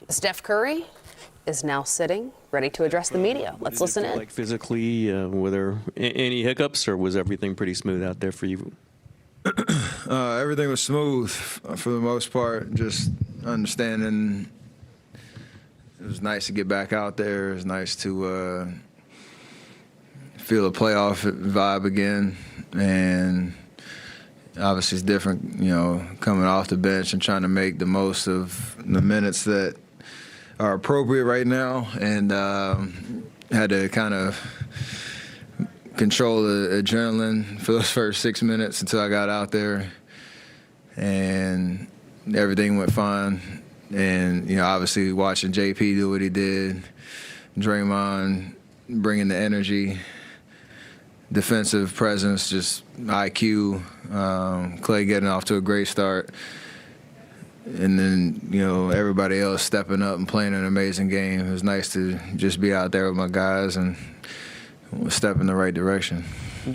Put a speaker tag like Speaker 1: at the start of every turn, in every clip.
Speaker 1: Steph Curry is now sitting, ready to address the media. Let's listen in.
Speaker 2: Like physically, were there any hiccups, or was everything pretty smooth out there for you?
Speaker 3: Everything was smooth for the most part. Just understanding. It was nice to get back out there. It was nice to feel a playoff vibe again, and obviously it's different, coming off the bench and trying to make the most of the minutes that are appropriate right now, and had to kind of control the adrenaline for those first 6 minutes until I got out there, and everything went fine. And, obviously watching JP do what he did, Draymond bringing the energy, defensive presence, just IQ, Clay getting off to a great start. And then, everybody else stepping up and playing an amazing game. It was nice to just be out there with my guys and step in the right direction.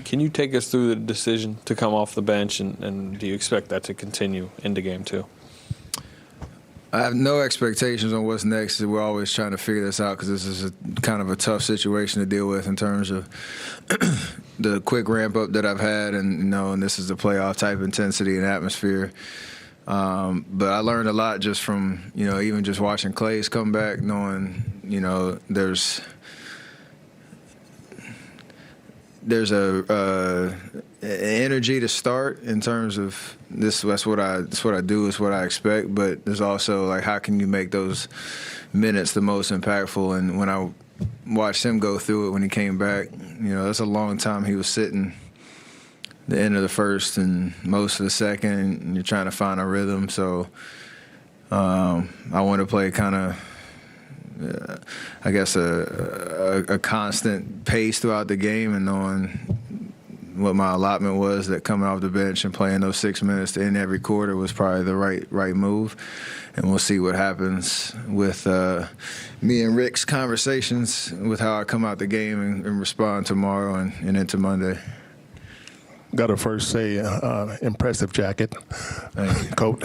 Speaker 4: Can you take us through the decision to come off the bench, and do you expect that to continue into game two?
Speaker 3: I have no expectations on what's next. We're always trying to figure this out because this is kind of a tough situation to deal with in terms of the quick ramp up that I've had, and and this is the playoff type intensity and atmosphere. But I learned a lot just from even just watching Clay's come back, knowing there's a energy to start in terms of this. That's what I do. It's what I expect. But there's also like, how can you make those minutes the most impactful? And when I watched him go through it when he came back, that's a long time he was sitting. The end of the first and most of the second, and you're trying to find a rhythm. So I want to play kind of, I guess, a constant pace throughout the game, and knowing what my allotment was, that coming off the bench and playing those 6 minutes to end every quarter was probably the right move. And we'll see what happens with me and Rick's conversations with how I come out the game and respond tomorrow and into Monday.
Speaker 5: Got to first say, impressive jacket, coat.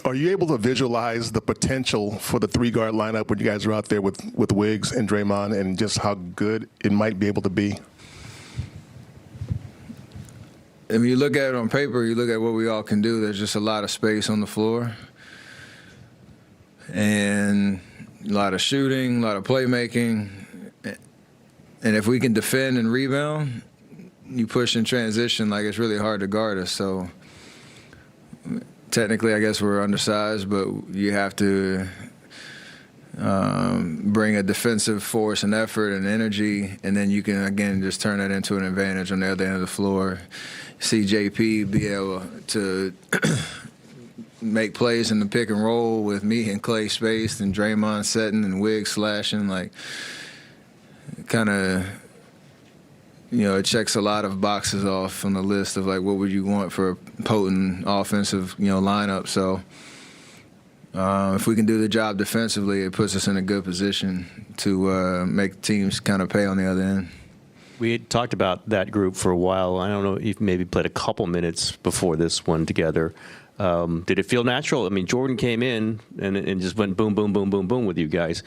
Speaker 5: Are you able to visualize the potential for the three-guard lineup when you guys are out there with Wiggs and Draymond, and just how good it might be able to be?
Speaker 3: I mean, you look at it on paper, you look at what we all can do, there's just a lot of space on the floor. And a lot of shooting, a lot of playmaking. And if we can defend and rebound, you push in transition, like, it's really hard to guard us. So technically, I guess we're undersized, but you have to bring a defensive force and effort and energy, and then you can, again, just turn that into an advantage on the other end of the floor. See JP be able to make plays in the pick and roll with me and Clay spaced and Draymond setting and Wiggs slashing, like, kind of, it checks a lot of boxes off on the list of, like, what would you want for a potent offensive, lineup. So if we can do the job defensively, it puts us in a good position to make teams kind of pay on the other end.
Speaker 2: We had talked about that group for a while. I don't know if maybe played a couple minutes before this one together. Did it feel natural? I mean, Jordan came in and just went boom, boom, boom, boom, boom with you guys.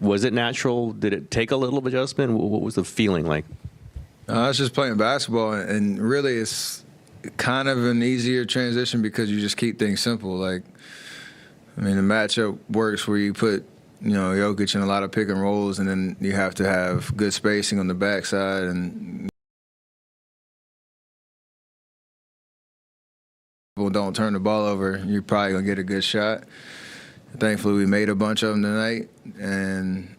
Speaker 2: Was it natural? Did it take a little adjustment? What was the feeling like?
Speaker 3: I was just playing basketball, and really it's kind of an easier transition because you just keep things simple. Like, I mean, the matchup works where you put, Jokic in a lot of pick and rolls, and then you have to have good spacing on the backside, and people don't turn the ball over, you're probably going to get a good shot. Thankfully, we made a bunch of them tonight, and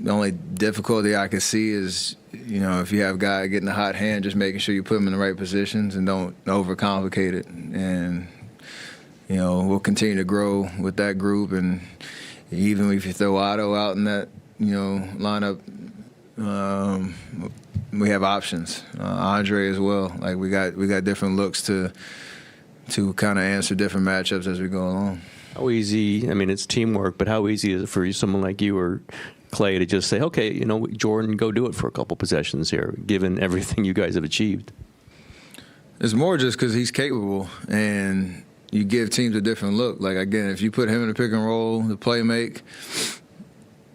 Speaker 3: the only difficulty I can see is, if you have a guy getting a hot hand, just making sure you put him in the right positions and don't overcomplicate it. And, we'll continue to grow with that group. And even if you throw Otto out in that, lineup, we have options. Andre as well. Like, we got different looks to kind of answer different matchups as we go along.
Speaker 2: How easy, I mean, it's teamwork, but how easy is it for someone like you or Clay to just say, okay, Jordan, go do it for a couple possessions here, given everything you guys have achieved?
Speaker 3: It's more just because he's capable, and you give teams a different look. Like, again, if you put him in the pick and roll, the play make,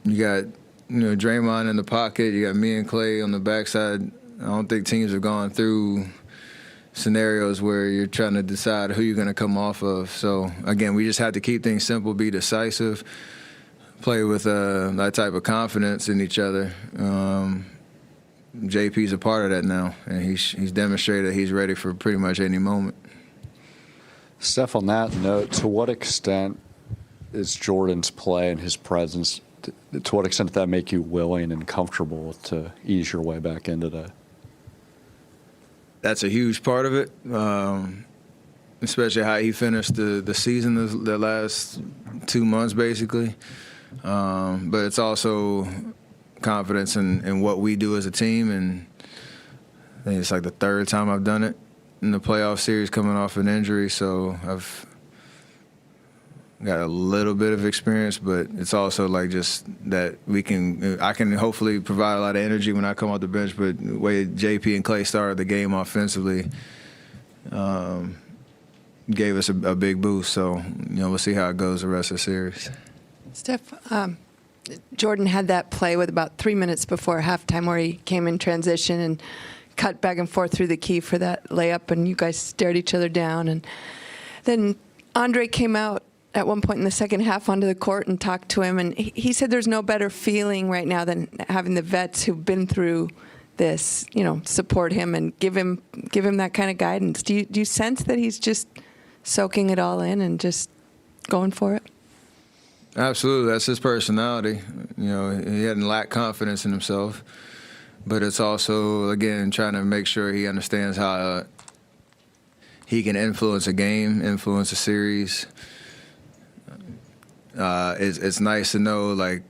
Speaker 3: you got, Draymond in the pocket, you got me and Clay on the backside. I don't think teams have gone through scenarios where you're trying to decide who you're going to come off of. So, again, we just have to keep things simple, be decisive, play with that type of confidence in each other. JP's a part of that now, and he's demonstrated he's ready for pretty much any moment.
Speaker 6: Steph, on that note, to what extent is Jordan's play and his presence, to what extent did that make you willing and comfortable to ease your way back into that?
Speaker 3: That's a huge part of it, especially how he finished the season, the last 2 months, basically. But it's also confidence in what we do as a team, and I think it's like the third time I've done it in the playoff series coming off an injury, so I've got a little bit of experience, but it's also like just that I can hopefully provide a lot of energy when I come off the bench, but the way JP and Clay started the game offensively gave us a big boost, so we'll see how it goes the rest of the series.
Speaker 7: Steph, Jordan had that play with about 3 minutes before halftime where he came in transition and cut back and forth through the key for that layup, and you guys stared each other down. And then Andre came out at one point in the second half onto the court and talked to him, and he said there's no better feeling right now than having the vets who've been through this, support him and give him that kind of guidance. Do you sense that he's just soaking it all in and just going for it?
Speaker 3: Absolutely, that's his personality. He hadn't lacked confidence in himself, but it's also, again, trying to make sure he understands how he can influence a game, influence a series. It's nice to know, like,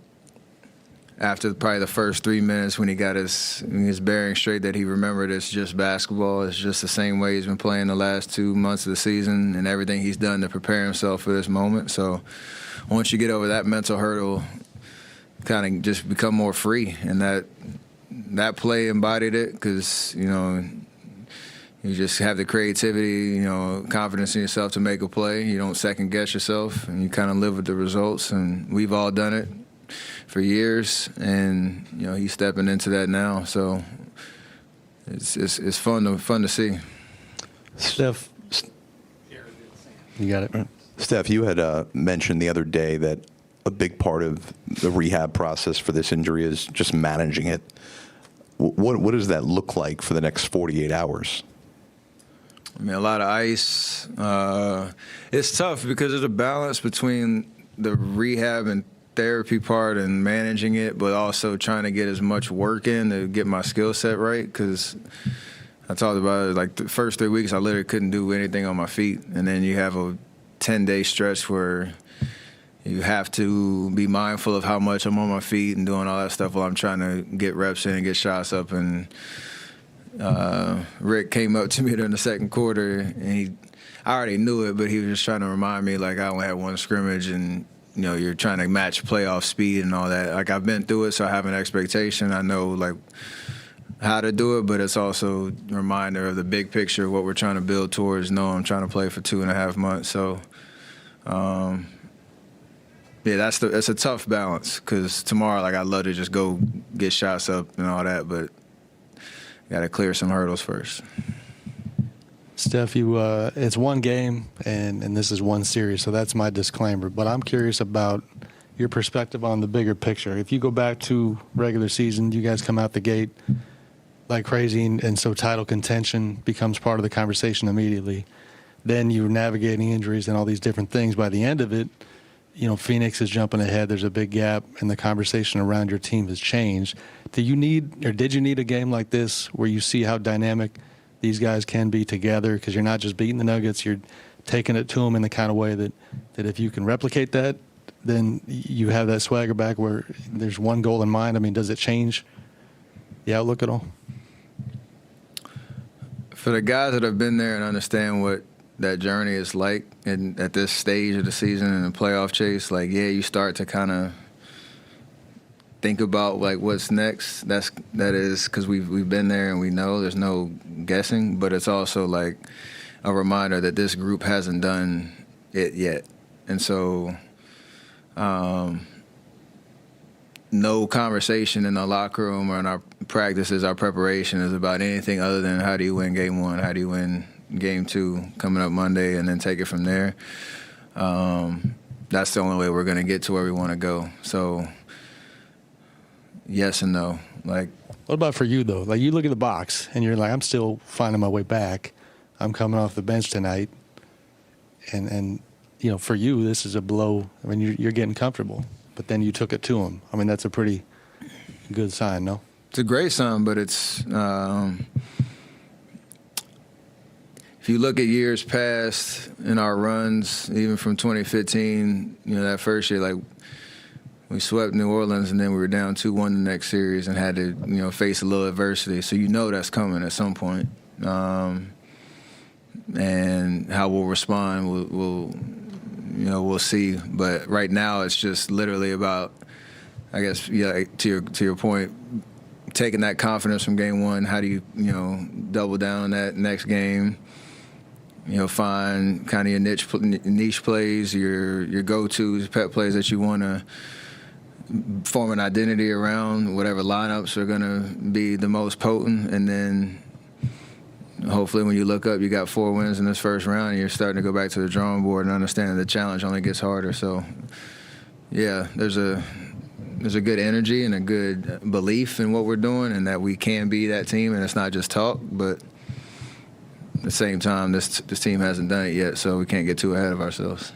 Speaker 3: after probably the first 3 minutes when he got his bearing straight, that he remembered it's just basketball. It's just the same way he's been playing the last 2 months of the season and everything he's done to prepare himself for this moment. So once you get over that mental hurdle, kind of just become more free. And that play embodied it because, you just have the creativity, confidence in yourself to make a play. You don't second guess yourself, and you kind of live with the results. And we've all done it for years, and he's stepping into that now. So it's fun to see.
Speaker 8: Steph, you got it.
Speaker 9: Steph, you had mentioned the other day that a big part of the rehab process for this injury is just managing it. What does that look like for the next 48 hours?
Speaker 3: I mean, a lot of ice. It's tough because there's a balance between the rehab and therapy part and managing it, but also trying to get as much work in to get my skill set right. Because I talked about it, like the first 3 weeks, I literally couldn't do anything on my feet. And then you have a 10-day stretch where you have to be mindful of how much I'm on my feet and doing all that stuff while I'm trying to get reps in and get shots up. And Rick came up to me during the second quarter, and I already knew it, but he was just trying to remind me, like, I only had one scrimmage, and you're trying to match playoff speed and all that. Like, I've been through it, so I have an expectation. I know, like, how to do it, but it's also a reminder of the big picture of what we're trying to build towards. No, I'm trying to play for 2.5 months, so yeah, that's a tough balance, because tomorrow, like, I'd love to just go get shots up and all that, but got to clear some hurdles first.
Speaker 8: Steph, it's one game, and this is one series, so that's my disclaimer. But I'm curious about your perspective on the bigger picture. If you go back to regular season, you guys come out the gate like crazy, and so title contention becomes part of the conversation immediately. Then you're navigating injuries and all these different things. By the end of it, Phoenix is jumping ahead. There's a big gap, and the conversation around your team has changed. Did you need a game like this where you see how dynamic these guys can be together? Because you're not just beating the Nuggets, you're taking it to them in the kind of way that if you can replicate that, then you have that swagger back where there's one goal in mind. I mean, does it change the outlook at all?
Speaker 3: For the guys that have been there and understand what that journey is like, and at this stage of the season and the playoff chase, like, yeah, you start to kind of think about, like, what's next. That is because we've been there and we know there's no guessing, but it's also like a reminder that this group hasn't done it yet. And so no conversation in the locker room or in our practices, our preparation is about anything other than how do you win game one, how do you win game two coming up Monday, and then take it from there. That's the only way we're going to get to where we want to go. So yes and no. Like,
Speaker 8: what about for you, though? Like, you look at the box, and you're like, I'm still finding my way back. I'm coming off the bench tonight. And you know, for you, this is a blow. I mean, you're getting comfortable. But then you took it to him. I mean, that's a pretty good sign, no?
Speaker 3: It's a great sign, but it's if you look at years past in our runs, even from 2015, you know, that first year, like, we swept New Orleans, and then we were down 2-1 the next series and had to, you know, face a little adversity. So you know that's coming at some point. And how we'll respond, we'll see. But right now, it's just literally about, I guess, yeah, to your point, taking that confidence from game one. How do you, you know, double down on that next game? You know, find kind of your niche plays, your go-tos, pet plays that you want to form an identity around, whatever lineups are going to be the most potent, and then hopefully when you look up, you got 4 wins in this first round, and you're starting to go back to the drawing board and understand the challenge only gets harder. So, yeah, there's a good energy and a good belief in what we're doing and that we can be that team, and it's not just talk, but at the same time, this team hasn't done it yet, so we can't get too ahead of ourselves.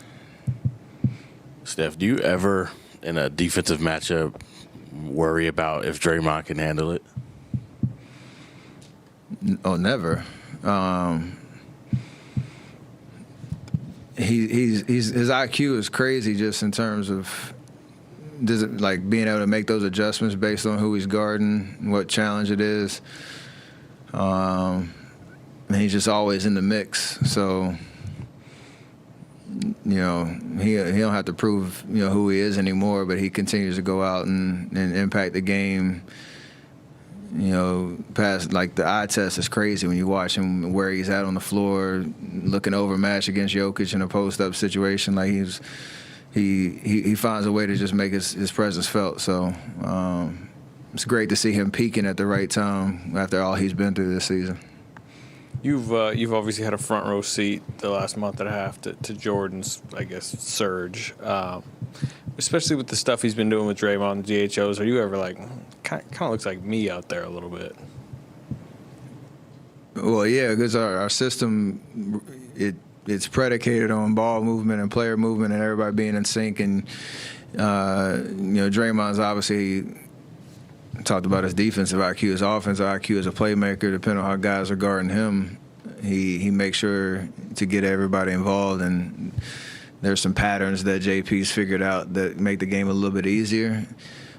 Speaker 10: Steph, do you ever, in a defensive matchup, worry about if Draymond can handle it?
Speaker 3: Oh, never. His IQ is crazy just in terms of like being able to make those adjustments based on who he's guarding, what challenge it is. And he's just always in the mix. So, you know, he don't have to prove, you know, who he is anymore, but he continues to go out and impact the game. You know, past, like, the eye test is crazy when you watch him where he's at on the floor, looking overmatched against Jokic in a post-up situation. Like, he finds a way to just make his presence felt. So it's great to see him peaking at the right time after all he's been through this season.
Speaker 4: You've obviously had a front row seat the last month and a half to Jordan's, I guess, surge, especially with the stuff he's been doing with Draymond, the DHOs. Are you ever like, kind of looks like me out there a little bit?
Speaker 3: Well, yeah, because our system, it's predicated on ball movement and player movement and everybody being in sync. And, you know, Draymond's obviously talked about his defensive IQ, his offensive IQ as a playmaker. Depending on how guys are guarding him, he makes sure to get everybody involved. And there's some patterns that JP's figured out that make the game a little bit easier.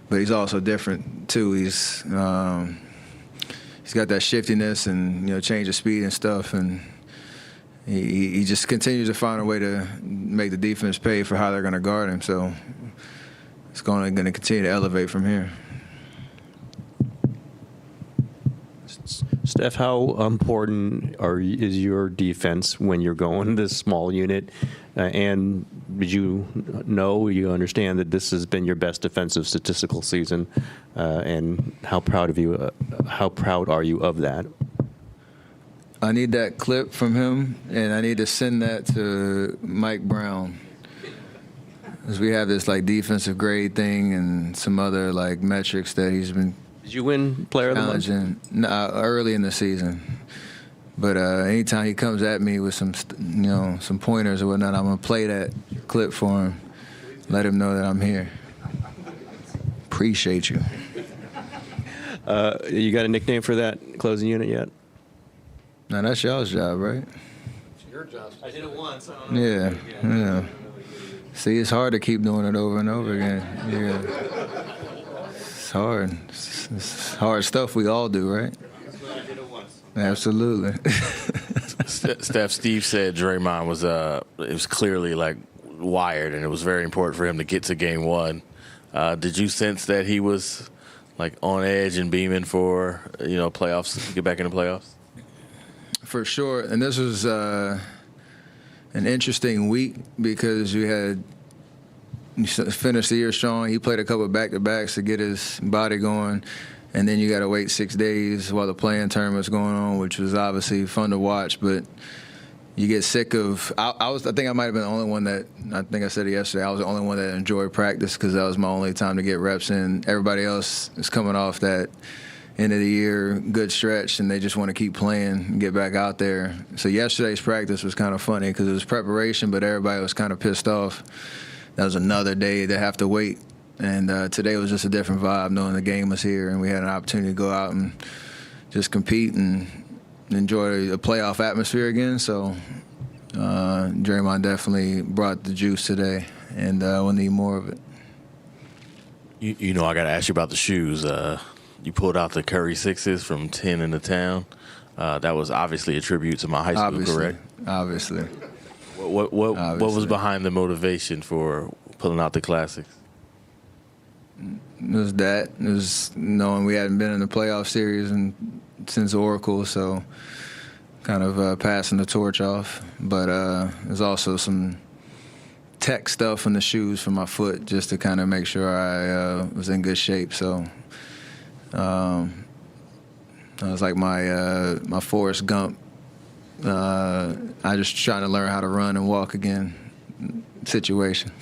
Speaker 3: But he's also different too. He's got that shiftiness and, you know, change of speed and stuff. And he just continues to find a way to make the defense pay for how they're going to guard him. So it's going to continue to elevate from here.
Speaker 2: Steph, how important is your defense when you're going this small unit? And did you understand that this has been your best defensive statistical season? And how proud are you of that?
Speaker 3: I need that clip from him, and I need to send that to Mike Brown. Because we have this, like, defensive grade thing and some other, like, metrics that he's been
Speaker 2: Did you win Player of the Month?
Speaker 3: Early in the season. But anytime he comes at me with some pointers or whatnot, I'm going to play that clip for him, let him know that I'm here. Appreciate you.
Speaker 2: You got a nickname for that closing unit yet?
Speaker 3: No, that's y'all's job, right?
Speaker 2: It's your job. I did it once. I don't know.
Speaker 3: Yeah. See, it's hard to keep doing it over and over again. Yeah. It's hard. It's hard stuff we all do, right? Absolutely.
Speaker 10: Steve said Draymond was clearly, like, wired, and it was very important for him to get to game one. Did you sense that he was, like, on edge and beaming for, playoffs, get back in the playoffs?
Speaker 3: For sure. And this was an interesting week because you finished the year strong. He played a couple of back-to-backs to get his body going, and then you got to wait 6 days while the playing tournament's going on, which was obviously fun to watch, but you get sick of. I think I might have been the only one that. I think I said it yesterday. I was the only one that enjoyed practice because that was my only time to get reps in. Everybody else is coming off that end of the year good stretch, and they just want to keep playing and get back out there. So yesterday's practice was kind of funny because it was preparation, but everybody was kind of pissed off. That was another day to have to wait, and today was just a different vibe, knowing the game was here and we had an opportunity to go out and just compete and enjoy a playoff atmosphere again. So Draymond definitely brought the juice today, and we'll need more of it.
Speaker 10: You know, I got to ask you about the shoes. You pulled out the Curry 6s from 10 in the town. That was obviously a tribute to my high school, correct?
Speaker 3: Obviously.
Speaker 10: What was behind the motivation for pulling out the classics?
Speaker 3: It was that. It was knowing we hadn't been in the playoff series since Oracle, so kind of passing the torch off. But there's also some tech stuff in the shoes for my foot just to kind of make sure I was in good shape. So I was like my Forrest Gump. I just trying to learn how to run and walk again situation.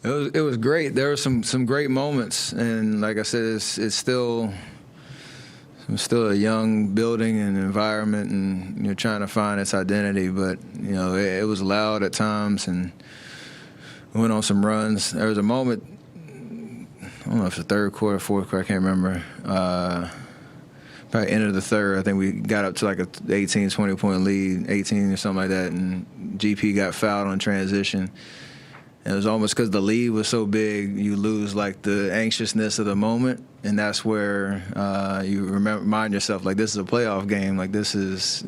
Speaker 3: It was great. There were some great moments, and like I said, it's still a young building and environment, and you're trying to find its identity. But it was loud at times, and we went on some runs. There was a moment, I don't know if it's the third quarter, fourth quarter, I can't remember. Probably end of the third. I think we got up to like a 18, 20-point lead, 18 or something like that, and GP got fouled on transition. And it was almost because the lead was so big, you lose like the anxiousness of the moment, and that's where you remind yourself, like, this is a playoff game. Like, this is,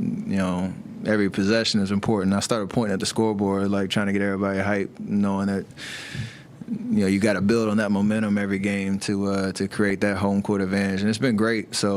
Speaker 3: every possession is important. I started pointing at the scoreboard, like trying to get everybody hyped, knowing that you got to build on that momentum every game to create that home court advantage, and it's been great. So.